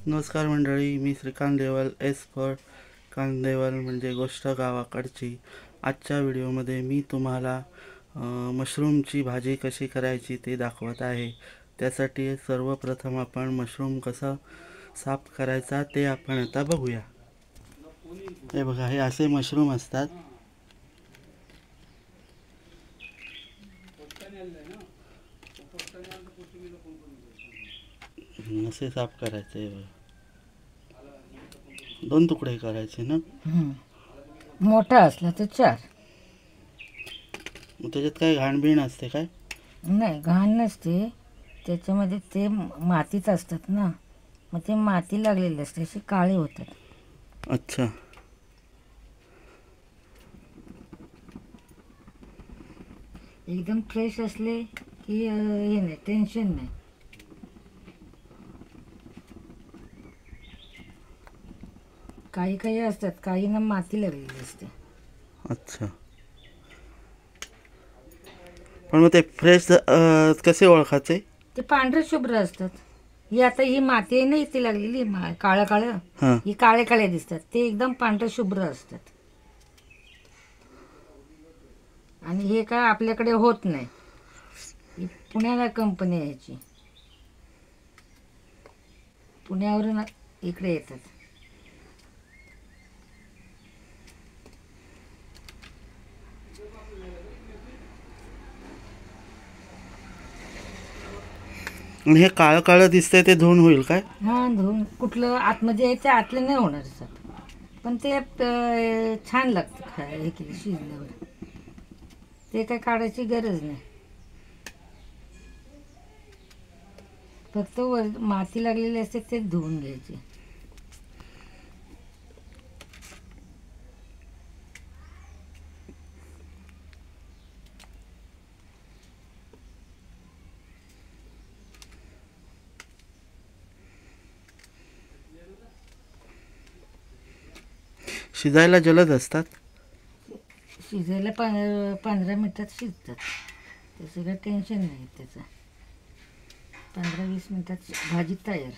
नमस्कार मंडळी, मी Shrikant Deval S for कांदेवल म्हणजे गोष्ट गावाकडची. आजच्या व्हिडिओमध्ये मी तुम्हाला मशरूमची भाजी कशी करायची ते दाखवत आहे. त्यासाठी सर्वप्रथम आपण मशरूम कसं साफ करायचा ते आपण आता बघूया. हे बघा, हे असे मशरूम असतात. असे साफ करायचे. दोन तुकडे करायचे ना. मोठा असला तर 4. मग त्याच्यात काय घाणबीण असते काय? नाही, घाण नसते. त्याच्यामध्ये ते मातीत असतात ना, मग ते माती लागलेली असते, असे काळे होतात. अच्छा. एकदम फ्रेश असले की हे नाही, टेन्शन नाही. काही काही असतात, काही ना माती लागलेली असते. अच्छा. पण मग ते फ्रेश कसे ओळखायचे? ते पांढरे शुभ्र असतात. ही आता ही माती आहे ना, इथे लागलेली काळं काळं, हां. ही काळे काळे दिसतात. ते एकदम पांढरे शुभ्र असतात. आणि हे काय आपल्याकडे होत नाही. ही पुण्याला कंपनी आहे ह्याची. पुण्यावरून इकडे येतात. आणि हे काळं काळं दिसतंय ते धुवून होईल काय? हां, धुवून कुठलं आतमध्ये यायचं, आतलं नाही होणार साप. पण ते छान लागतं हे केलं शिजल्यावर. ते काय काढायची गरज नाही. फक्त माती लागलेली असते ते धुवून घ्यायचे. शिजायला जलद असतात. शिजायला 15 मिनिटात शिजतात. त्याचं काही टेन्शन नाही त्याचं. 15-20 मिनिटात भाजी तयार.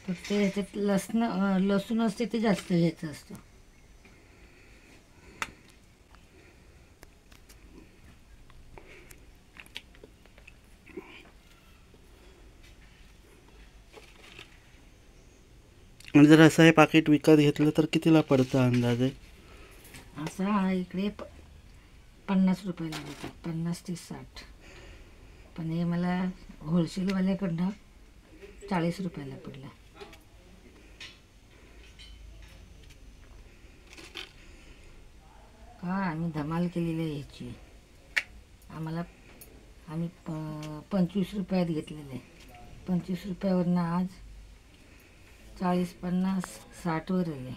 फक्त ह्याच्यात लसूण असते ते जास्त घ्यायचं असतं. आणि जर असं हे पाकिट विकत घेतलं तर कितीला पडतं अंदाजे? असा इकडे 50 रुपयाला देतात, 50 ते 60. पण हे मला होलसेलवाल्याकडनं 40 रुपयाला पडला. का आम्ही धमाल केलेली आहे ह्याची. आम्ही 25 रुपयात घेतलेलं आहे. 25 रुपयावरनं आज 40, 50, 60वर आले.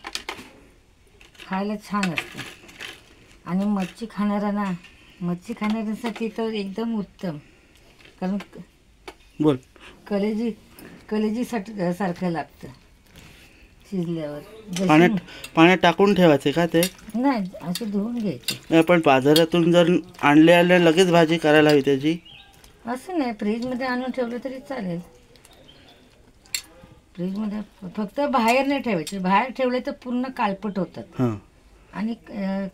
खायला छान असते. आणि मच्छी खाणाऱ्यांसाठी तर एकदम उत्तम. कारण बोल. कलेजी सारखं लागतं शिजल्यावर. पाण्यात टाकून ठेवायचे का ते? नाही, असे धुवून घ्यायचे. पण बाजारातून जर आणले लगेच भाजी करायला हवी त्याची. असं नाही, फ्रीजमध्ये आणून ठेवलं तरी चालेल. फ्रीजमध्ये फक्त बाहेर नाही ठेवायचे. बाहेर ठेवले तर पूर्ण काळपट होतात. हां. आणि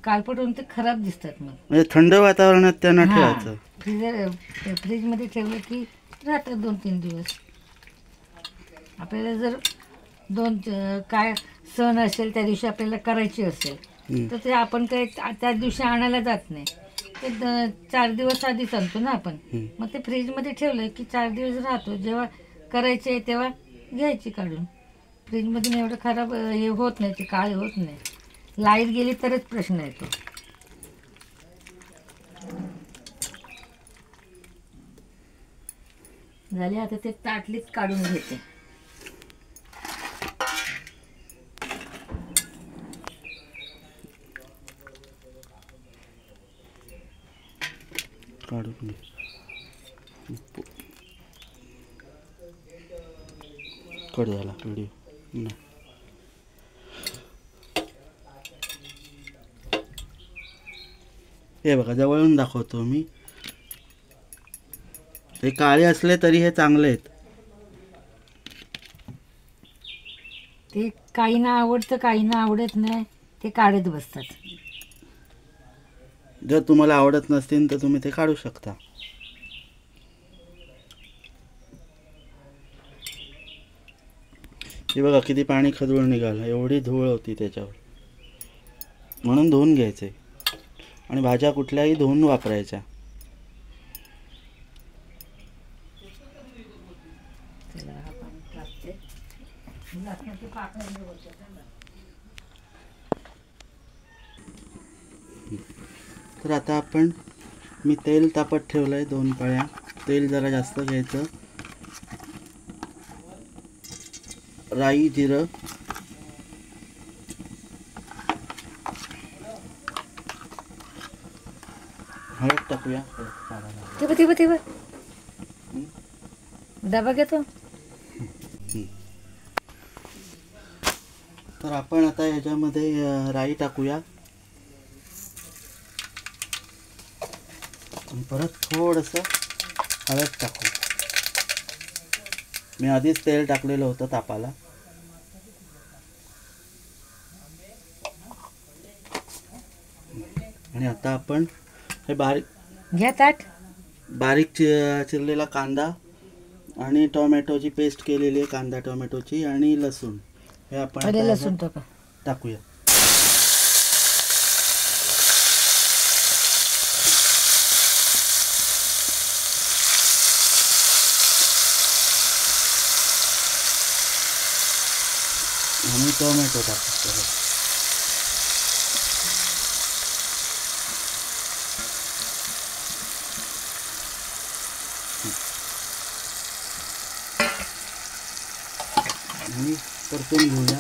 काळपट होऊन ते खराब दिसतात. मग म्हणजे थंड वातावरणात त्यांना ठेवायचं. फ्रीजमध्ये ठेवलं की राहतात 2-3 दिवस. आपल्याला जर काय सण असेल त्या दिवशी आपल्याला करायची असेल तर ते आपण काही त्या दिवशी आणायला जात नाही. ते 4 दिवस आधीच आणतो ना आपण. मग ते फ्रीजमध्ये ठेवलं की 4 दिवस राहतो. जेव्हा करायचे तेव्हा घ्यायची काढून. फ्रीजमधून एवढं खराब हे होत नाही, ते काळे होत नाही. लाईट गेली तरच प्रश्न येतो. झाले, आता ते ताटलीत काढून घेते. काढून घे. कट झाला व्हिडिओ. नाही, हे बघा जवळून दाखवतो मी. हे काळे असले तरी हे चांगले आहेत. ते काहींना आवडतं, काहींना आवडत नाही, ते काढत बसतात. जर तुम्हाला आवडत नसतील तर तुम्ही ते काढू शकता. हे बघा किती पाणी खदूळ निघालं, एवढी धूळ होती त्याच्यावर. म्हणून धुवून घ्यायचे आणि भाज्या कुठल्याही धुवून वापरायच्या. तर आता मी तेल तापत ठेवलं आहे 2 पळ्या. तेल जरा जास्त घ्यायचं. राई, जिरं, हळद टाकूया. तेव्हा डबा घेतो. तर आपण आता ह्याच्यामध्ये राई टाकूया आणि परत थोडंसं हळद टाकू. मी आधीच तेल टाकलेलं होतं तापाला. आणि आता आपण हे घ्या ताट. बारीक चिरलेला कांदा आणि टोमॅटोची पेस्ट केलेली आहे, कांदा टोमॅटोची आणि लसूण, हे आपण अरे आता लसूण टाका. टाकूया. आणि टोमॅटो टाकतो. आणि परतून घेऊया.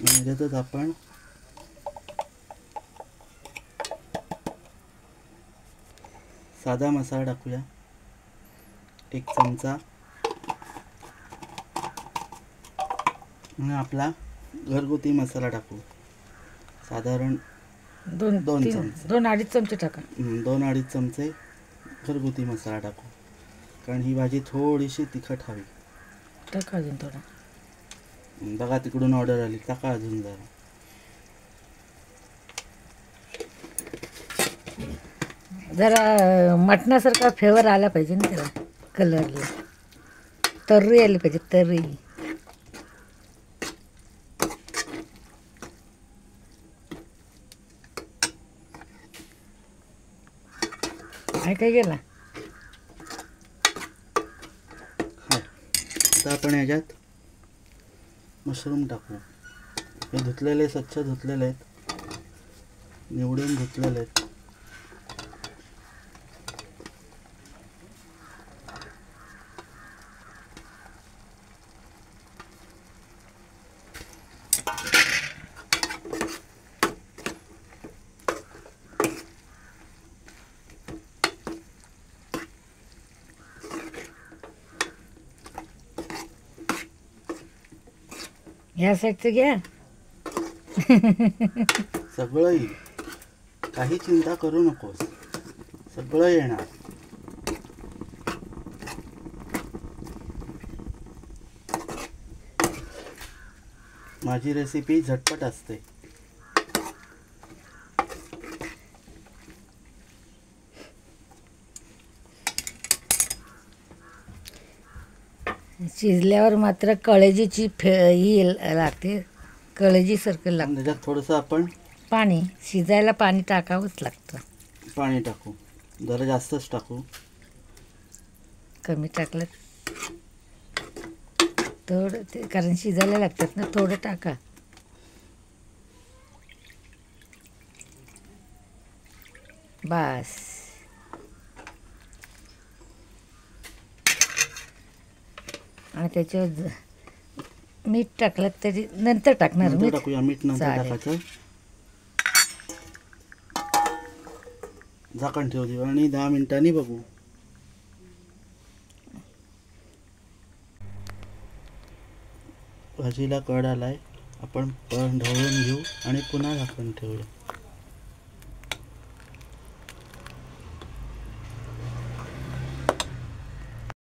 ह्याच्यातच आपण साधा मसाला टाकूया 1 चमचा आणि आपला घरगुती मसाला टाकू साधारण 2-2.5 चमचे टाका. 2-2.5 चमचे घरगुती मसाला टाकू, कारण ही भाजी थोडीशी तिखट हवी. टाका अजून थोडा. बघा तिकडून ऑर्डर आली, टाका अजून जरा. जरा मटणासारखा फ्लेवर आला पाहिजे ना त्याला, कलरला तर्री आली पाहिजे, तर्री. काय गेला. आता आपण ह्याच्यात मशरूम टाकू. हे धुतलेले, स्वच्छ धुतलेले आहेत, निवडून धुतलेले आहेत. ह्या साईडचं घ्या. सगळं येईल, काही चिंता करू नकोस, सगळं येणार. माझी रेसिपी झटपट असते. शिजल्यावर मात्र कळजीची ही लागते, कळजीसारखं लागतं. त्याच्यात थोडंसं आपण पाणी, शिजायला पाणी टाकावंच लागतं. पाणी टाकू, जरा जास्तच टाकू. कमी टाकलं थोडं, ते कारण शिजायला लागतात ना, थोडं टाका. बस. आणि त्याच्यावर मीठ टाकलं तरी नंतर टाकणार. नंतर टाकूया, मीठ नंतर टाकायचं. झाकण ठेवू देऊ आणि 10 मिनिटांनी बघू. भाजीला कड आलाय, आपण ढवळून घेऊ आणि पुन्हा झाकण ठेवूया.